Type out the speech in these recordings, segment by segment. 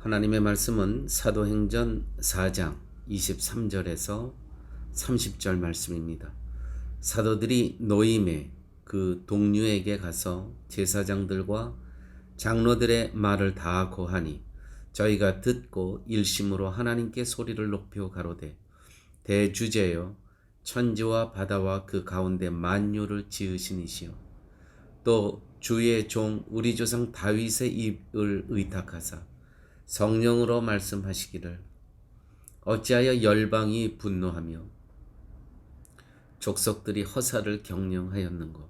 하나님의 말씀은 사도행전 4장 23절에서 30절 말씀입니다. 사도들이 노임의 그 동료에게 가서 제사장들과 장로들의 말을 다 고하니 저희가 듣고 일심으로 하나님께 소리를 높여 가로되 대주제여 천지와 바다와 그 가운데 만유를 지으신 이시여 또 주의 종 우리 조상 다윗의 입을 의탁하사 성령으로 말씀하시기를 어찌하여 열방이 분노하며 족속들이 허사를 경영하였는고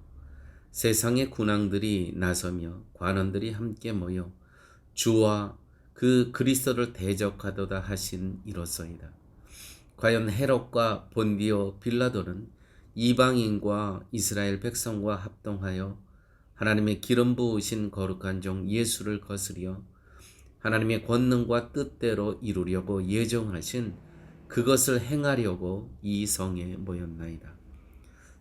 세상의 군왕들이 나서며 관원들이 함께 모여 주와 그 그리스도를 대적하도다 하신 이로소이다. 과연 헤롯과 본디오 빌라도는 이방인과 이스라엘 백성과 합동하여 하나님의 기름 부으신 거룩한 종 예수를 거스려 하나님의 권능과 뜻대로 이루려고 예정하신 그것을 행하려고 이 성에 모였나이다.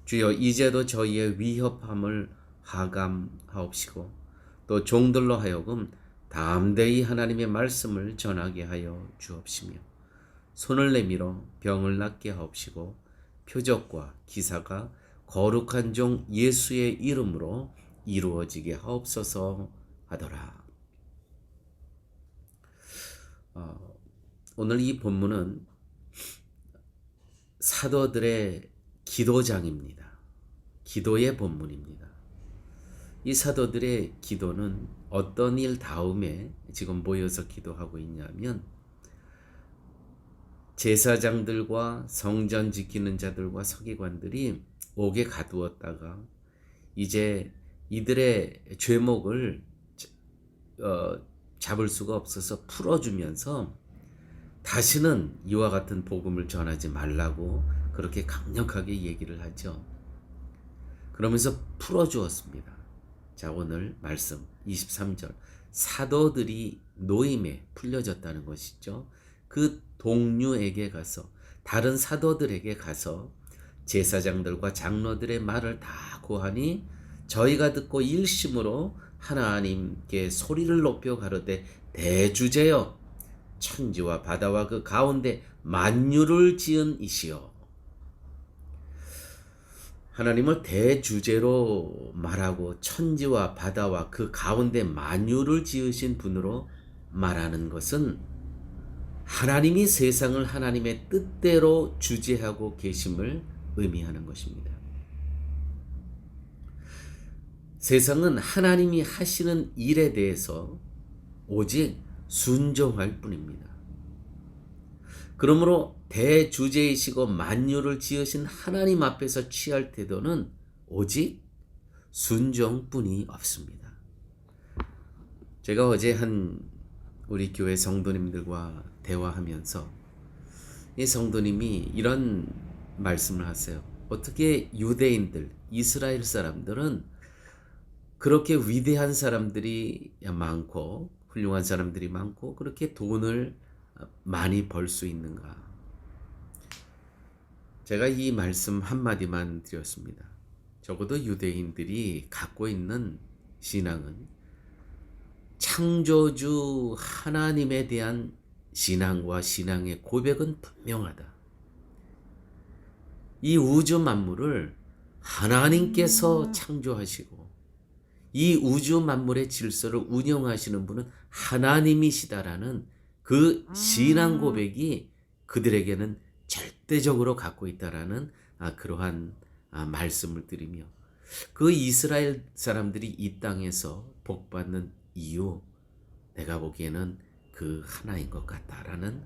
주여 이제도 저희의 위협함을 하감하옵시고 또 종들로 하여금 담대히 하나님의 말씀을 전하게 하여 주옵시며 손을 내밀어 병을 낫게 하옵시고 표적과 기사가 거룩한 종 예수의 이름으로 이루어지게 하옵소서 하더라. 오늘 이 본문은 사도들의 기도장입니다. 기도의 본문입니다. 이 사도들의 기도는 어떤 일 다음에 지금 모여서 기도하고 있냐면 제사장들과 성전 지키는 자들과 서기관들이 옥에 가두었다가 이제 이들의 죄목을 잡을 수가 없어서 풀어주면서 다시는 이와 같은 복음을 전하지 말라고 그렇게 강력하게 얘기를 하죠. 그러면서 풀어주었습니다. 자, 오늘 말씀 23절 사도들이 노임에 풀려졌다는 것이죠. 그 동료에게 가서 다른 사도들에게 가서 제사장들과 장로들의 말을 다 고하니 저희가 듣고 일심으로 하나님께 소리를 높여 가로되 대주제여 천지와 바다와 그 가운데 만유를 지은 이시여. 하나님을 대주제로 말하고 천지와 바다와 그 가운데 만유를 지으신 분으로 말하는 것은 하나님이 세상을 하나님의 뜻대로 주재하고 계심을 의미하는 것입니다. 세상은 하나님이 하시는 일에 대해서 오직 순종할 뿐입니다. 그러므로 대주제이시고 만유를 지으신 하나님 앞에서 취할 태도는 오직 순종뿐이 없습니다. 제가 어제 우리 교회 성도님들과 대화하면서 이 성도님이 이런 말씀을 하세요. 어떻게 유대인들, 이스라엘 사람들은 그렇게 위대한 사람들이 많고 훌륭한 사람들이 많고 그렇게 돈을 많이 벌 수 있는가? 제가 이 말씀 한마디만 드렸습니다. 적어도 유대인들이 갖고 있는 신앙은 창조주 하나님에 대한 신앙과 신앙의 고백은 분명하다. 이 우주 만물을 하나님께서 창조하시고 이 우주 만물의 질서를 운영하시는 분은 하나님이시다라는 그 신앙 고백이 그들에게는 절대적으로 갖고 있다라는 그러한 말씀을 드리며 그 이스라엘 사람들이 이 땅에서 복받는 이유 내가 보기에는 그 하나인 것 같다라는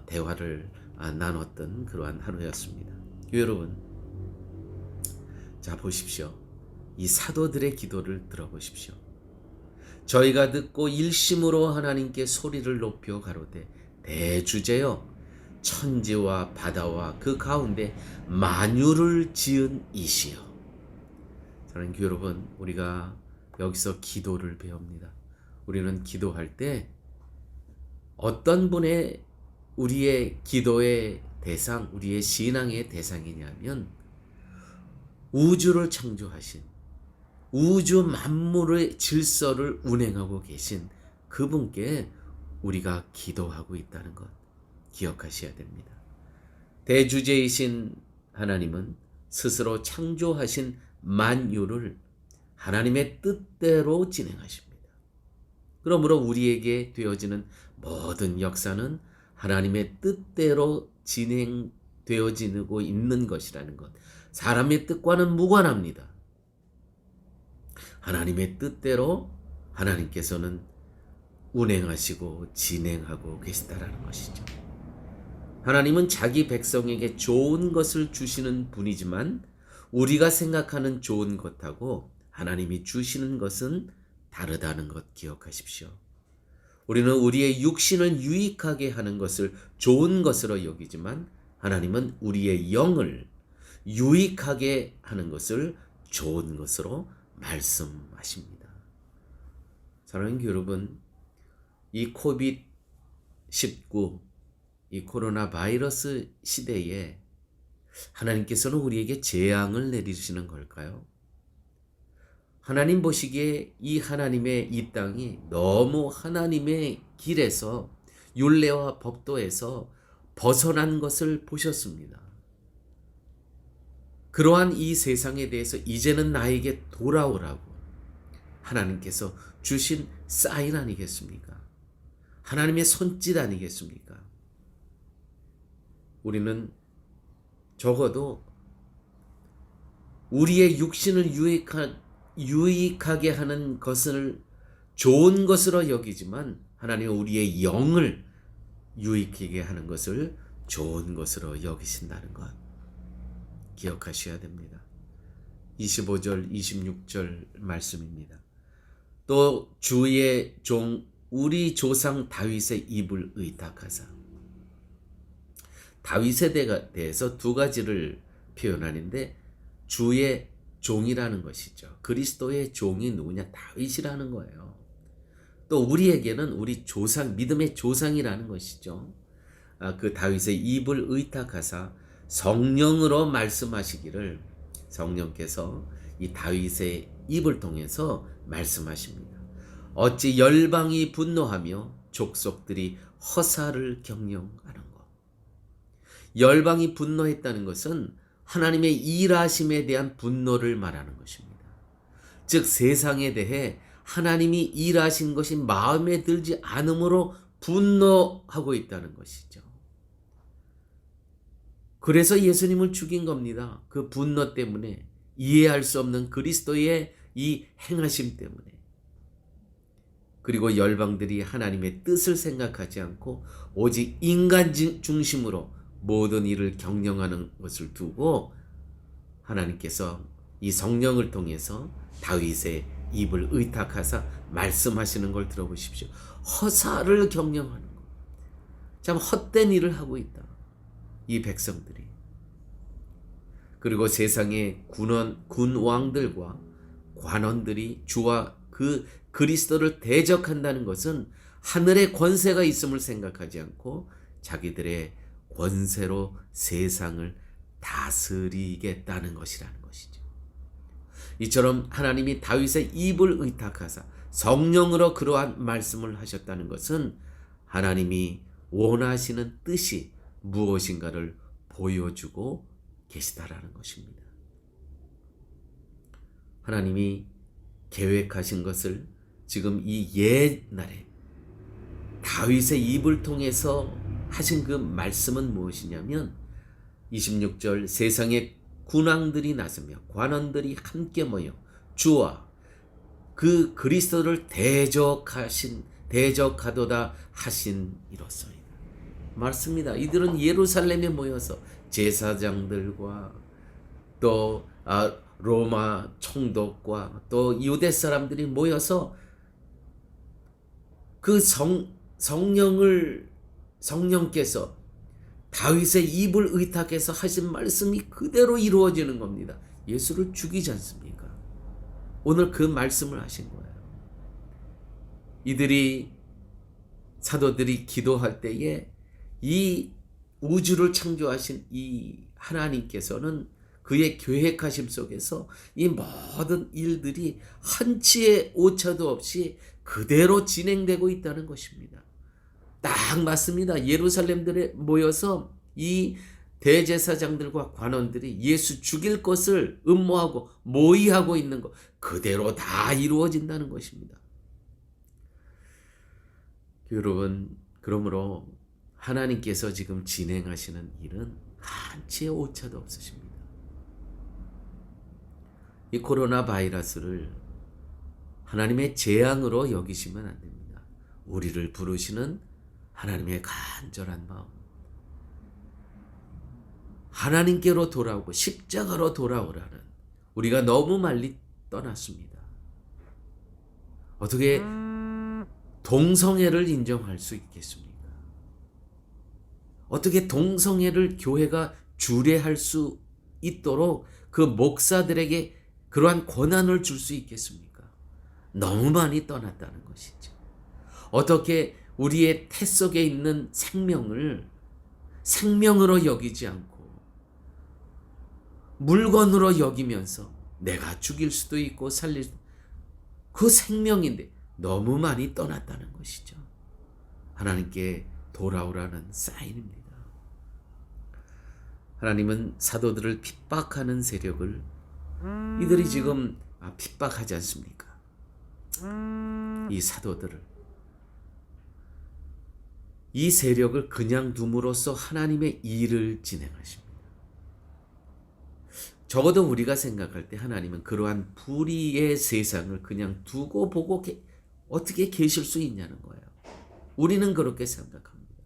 대화를 나눴던 그러한 하루였습니다. 여러분, 자 보십시오. 이 사도들의 기도를 들어보십시오. 저희가 듣고 일심으로 하나님께 소리를 높여 가로되 대주제여 천지와 바다와 그 가운데 만유를 지은 이시여. 사랑하는 여러분, 우리가 여기서 기도를 배웁니다. 우리는 기도할 때 어떤 분의 우리의 기도의 대상, 우리의 신앙의 대상이냐면 우주를 창조하신 우주 만물의 질서를 운행하고 계신 그분께 우리가 기도하고 있다는 것 기억하셔야 됩니다. 대주제이신 하나님은 스스로 창조하신 만유를 하나님의 뜻대로 진행하십니다. 그러므로 우리에게 되어지는 모든 역사는 하나님의 뜻대로 진행되어지고 있는 것이라는 것, 사람의 뜻과는 무관합니다. 하나님의 뜻대로 하나님께서는 운행하시고 진행하고 계시다라는 것이죠. 하나님은 자기 백성에게 좋은 것을 주시는 분이지만 우리가 생각하는 좋은 것하고 하나님이 주시는 것은 다르다는 것 기억하십시오. 우리는 우리의 육신을 유익하게 하는 것을 좋은 것으로 여기지만 하나님은 우리의 영을 유익하게 하는 것을 좋은 것으로 말씀하십니다. 사랑하는 여러분, 이 코비드-19, 이 코로나 바이러스 시대에 하나님께서는 우리에게 재앙을 내리시는 걸까요? 하나님 보시기에 이 하나님의 이 땅이 너무 하나님의 길에서 율례와 법도에서 벗어난 것을 보셨습니다. 그러한 이 세상에 대해서 이제는 나에게 돌아오라고 하나님께서 주신 사인 아니겠습니까? 하나님의 손짓 아니겠습니까? 우리는 적어도 우리의 육신을 유익하게 하는 것을 좋은 것으로 여기지만 하나님은 우리의 영을 유익하게 하는 것을 좋은 것으로 여기신다는 것 기억하셔야 됩니다. 25절 26절 말씀입니다. 또 주의 종 우리 조상 다윗의 입을 의탁하사, 다윗에 대해서 두 가지를 표현하는데 주의 종이라는 것이죠. 그리스도의 종이 누구냐? 다윗이라는 거예요. 또 우리에게는 우리 조상, 믿음의 조상이라는 것이죠. 그 다윗의 입을 의탁하사 성령으로 말씀하시기를, 성령께서 이 다윗의 입을 통해서 말씀하십니다. 어찌 열방이 분노하며 족속들이 허사를 경영하는 것. 열방이 분노했다는 것은 하나님의 일하심에 대한 분노를 말하는 것입니다. 즉 세상에 대해 하나님이 일하신 것이 마음에 들지 않으므로 분노하고 있다는 것이죠. 그래서 예수님을 죽인 겁니다. 그 분노 때문에, 이해할 수 없는 그리스도의 이 행하심 때문에. 그리고 열방들이 하나님의 뜻을 생각하지 않고 오직 인간 중심으로 모든 일을 경영하는 것을 두고 하나님께서 이 성령을 통해서 다윗의 입을 의탁하사 말씀하시는 걸 들어보십시오. 허사를 경영하는 것. 참 헛된 일을 하고 있다, 이 백성들이. 그리고 세상의 군왕들과 관원들이 주와 그 그리스도를 대적한다는 것은 하늘의 권세가 있음을 생각하지 않고 자기들의 권세로 세상을 다스리겠다는 것이라는 것이죠. 이처럼 하나님이 다윗의 입을 의탁하사 성령으로 그러한 말씀을 하셨다는 것은 하나님이 원하시는 뜻이 무엇인가를 보여주고 계시다라는 것입니다. 하나님이 계획하신 것을 지금 이 옛날에 다윗의 입을 통해서 하신 그 말씀은 무엇이냐면 26절 세상의 군왕들이 나서며 관원들이 함께 모여 주와 그 그리스도를 대적하도다 하신 이로소이다. 맞습니다. 이들은 예루살렘에 모여서 제사장들과 또 로마 총독과 또 유대 사람들이 모여서 그 성령께서 다윗의 입을 의탁해서 하신 말씀이 그대로 이루어지는 겁니다. 예수를 죽이지 않습니까? 오늘 그 말씀을 하신 거예요. 이들이 사도들이 기도할 때에 이 우주를 창조하신 이 하나님께서는 그의 계획하심 속에서 이 모든 일들이 한치의 오차도 없이 그대로 진행되고 있다는 것입니다. 딱 맞습니다. 예루살렘들에 모여서 이 대제사장들과 관원들이 예수 죽일 것을 음모하고 모의하고 있는 것 그대로 다 이루어진다는 것입니다. 여러분, 그러므로 하나님께서 지금 진행하시는 일은 한치의 오차도 없으십니다. 이 코로나 바이러스를 하나님의 재앙으로 여기시면 안 됩니다. 우리를 부르시는 하나님의 간절한 마음, 하나님께로 돌아오고 십자가로 돌아오라는, 우리가 너무 멀리 떠났습니다. 어떻게 동성애를 인정할 수 있겠습니까? 어떻게 동성애를 교회가 주례할 수 있도록 그 목사들에게 그러한 권한을 줄 수 있겠습니까? 너무 많이 떠났다는 것이죠. 어떻게 우리의 태 속에 있는 생명을 생명으로 여기지 않고 물건으로 여기면서 내가 죽일 수도 있고 살릴 수도, 그 생명인데 너무 많이 떠났다는 것이죠. 하나님께 돌아오라는 사인입니다. 하나님은 사도들을 핍박하는 세력을, 이들이 지금 핍박하지 않습니까? 이 사도들을, 이 세력을 그냥 둠으로써 하나님의 일을 진행하십니다. 적어도 우리가 생각할 때 하나님은 그러한 불의의 세상을 그냥 두고 보고 어떻게 계실 수 있냐는 거예요. 우리는 그렇게 생각합니다.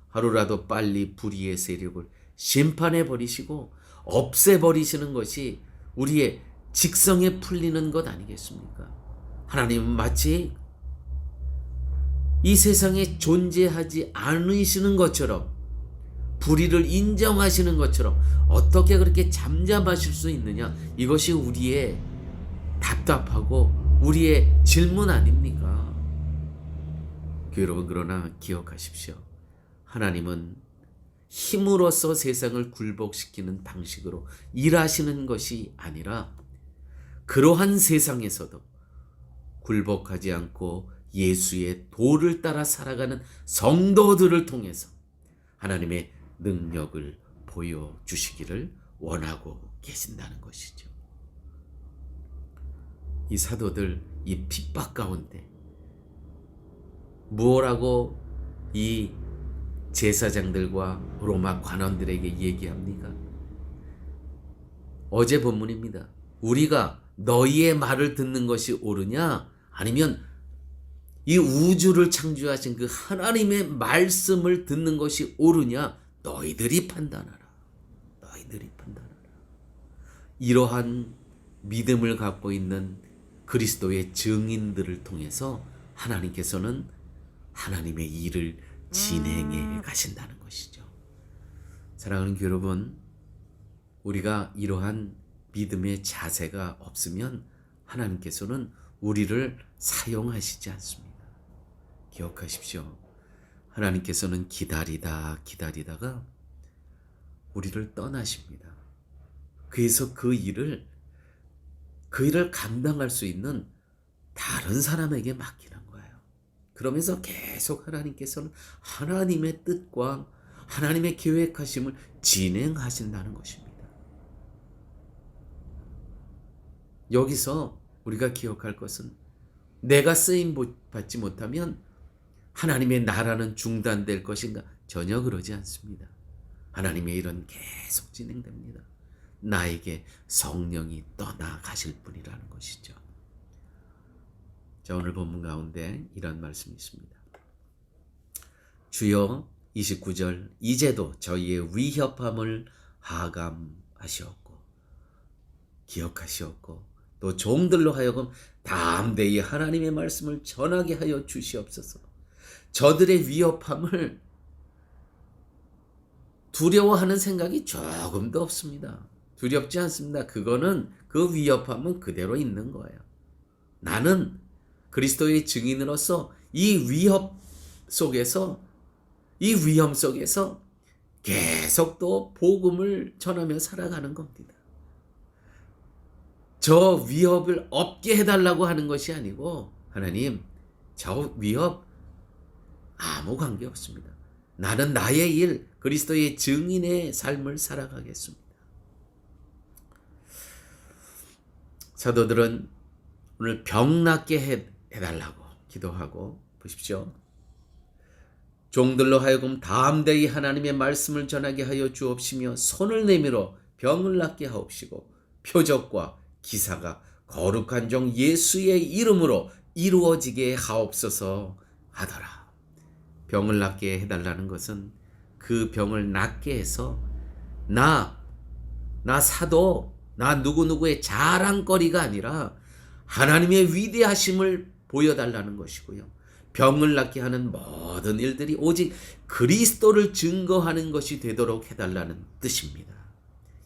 하루라도 빨리 불의의 세력을 심판해 버리시고 없애 버리시는 것이 우리의 직성에 풀리는 것 아니겠습니까? 하나님은 마치 이 세상에 존재하지 않으시는 것처럼, 불의를 인정하시는 것처럼 어떻게 그렇게 잠잠하실 수 있느냐, 이것이 우리의 답답하고 우리의 질문 아닙니까? 여러분, 그러나 기억하십시오. 하나님은 힘으로써 세상을 굴복시키는 방식으로 일하시는 것이 아니라 그러한 세상에서도 굴복하지 않고 예수의 도를 따라 살아가는 성도들을 통해서 하나님의 능력을 보여주시기를 원하고 계신다는 것이죠. 이 사도들, 이 핍박 가운데 무엇라고 이 제사장들과 로마 관원들에게 얘기합니까? 어제 본문입니다. 우리가 너희의 말을 듣는 것이 옳으냐, 아니면 이 우주를 창조하신 그 하나님의 말씀을 듣는 것이 옳으냐, 너희들이 판단하라. 너희들이 판단하라. 이러한 믿음을 갖고 있는 그리스도의 증인들을 통해서 하나님께서는 하나님의 일을 진행해 가신다는 것이죠. 사랑하는 여러분, 우리가 이러한 믿음의 자세가 없으면 하나님께서는 우리를 사용하시지 않습니다. 기억하십시오. 하나님께서는 기다리다가 우리를 떠나십니다. 그래서 그 일을 감당할 수 있는 다른 사람에게 맡기는 거예요. 그러면서 계속 하나님께서는 하나님의 뜻과 하나님의 계획하심을 진행하신다는 것입니다. 여기서 우리가 기억할 것은, 내가 쓰임 받지 못하면 하나님의 나라는 중단될 것인가? 전혀 그러지 않습니다. 하나님의 일은 계속 진행됩니다. 나에게 성령이 떠나가실 뿐이라는 것이죠. 자, 오늘 본문 가운데 이런 말씀이 있습니다. 주여, 29절, 이제도 저희의 위협함을 하감하시었고 기억하시었고 또 종들로 하여금 담대히 하나님의 말씀을 전하게 하여 주시옵소서. 저들의 위협함을 두려워하는 생각이 조금도 없습니다. 두렵지 않습니다. 그거는, 그 위협함은 그대로 있는 거예요. 나는 그리스도의 증인으로서 이 위협 속에서, 이 위험 속에서 계속 또 복음을 전하며 살아가는 겁니다. 저 위협을 없게 해달라고 하는 것이 아니고, 하나님, 저 위협 아무 관계 없습니다. 나는 나의 일, 그리스도의 증인의 삶을 살아가겠습니다. 사도들은 오늘 병 낫게 해달라고 기도하고 보십시오. 종들로 하여금 담대히 하나님의 말씀을 전하게 하여 주옵시며 손을 내밀어 병을 낫게 하옵시고 표적과 기사가 거룩한 종 예수의 이름으로 이루어지게 하옵소서 하더라. 병을 낫게 해달라는 것은 그 병을 낫게 해서 나 사도, 나 누구누구의 자랑거리가 아니라 하나님의 위대하심을 보여달라는 것이고요. 병을 낫게 하는 모든 일들이 오직 그리스도를 증거하는 것이 되도록 해달라는 뜻입니다.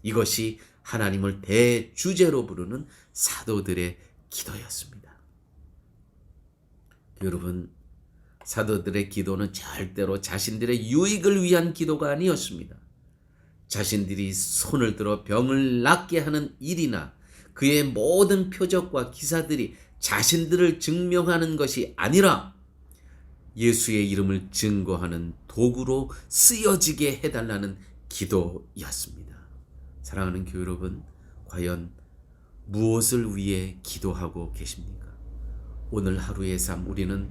이것이 하나님을 대주제로 부르는 사도들의 기도였습니다. 여러분, 사도들의 기도는 절대로 자신들의 유익을 위한 기도가 아니었습니다. 자신들이 손을 들어 병을 낫게 하는 일이나 그의 모든 표적과 기사들이 자신들을 증명하는 것이 아니라 예수의 이름을 증거하는 도구로 쓰여지게 해달라는 기도였습니다. 사랑하는 교회 여러분, 과연 무엇을 위해 기도하고 계십니까? 오늘 하루의 삶, 우리는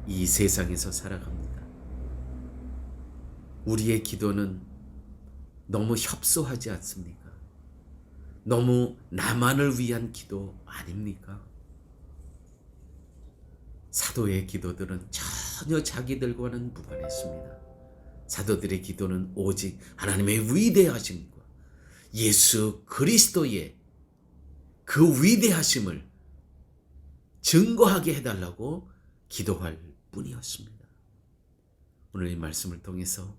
이 세상에서 살아갑니다. 우리의 기도는 너무 협소하지 않습니까? 너무 나만을 위한 기도 아닙니까? 사도의 기도들은 전혀 자기들과는 무관했습니다. 사도들의 기도는 오직 하나님의 위대하심과 예수 그리스도의 그 위대하심을 증거하게 해달라고 기도할 뿐이었습니다. 오늘 이 말씀을 통해서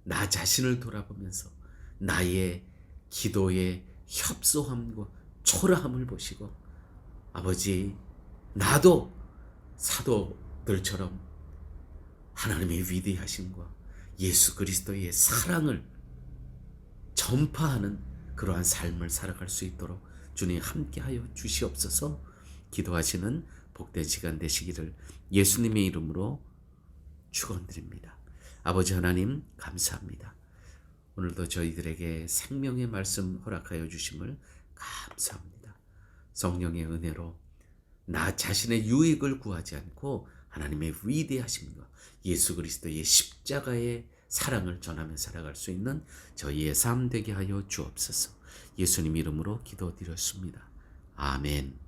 나 자신을 돌아보면서 나의 기도의 협소함과 초라함을 보시고 아버지, 나도 사도들처럼 하나님의 위대하심과 예수 그리스도의 사랑을 전파하는 그러한 삶을 살아갈 수 있도록 주님 함께하여 주시옵소서. 기도하시는 복된 시간 되시기를 예수님의 이름으로 축원드립니다. 아버지 하나님 감사합니다. 오늘도 저희들에게 생명의 말씀 허락하여 주심을 감사합니다. 성령의 은혜로 나 자신의 유익을 구하지 않고 하나님의 위대하심과 예수 그리스도의 십자가의 사랑을 전하며 살아갈 수 있는 저희의 삶 되게 하여 주옵소서. 예수님 이름으로 기도드렸습니다. 아멘.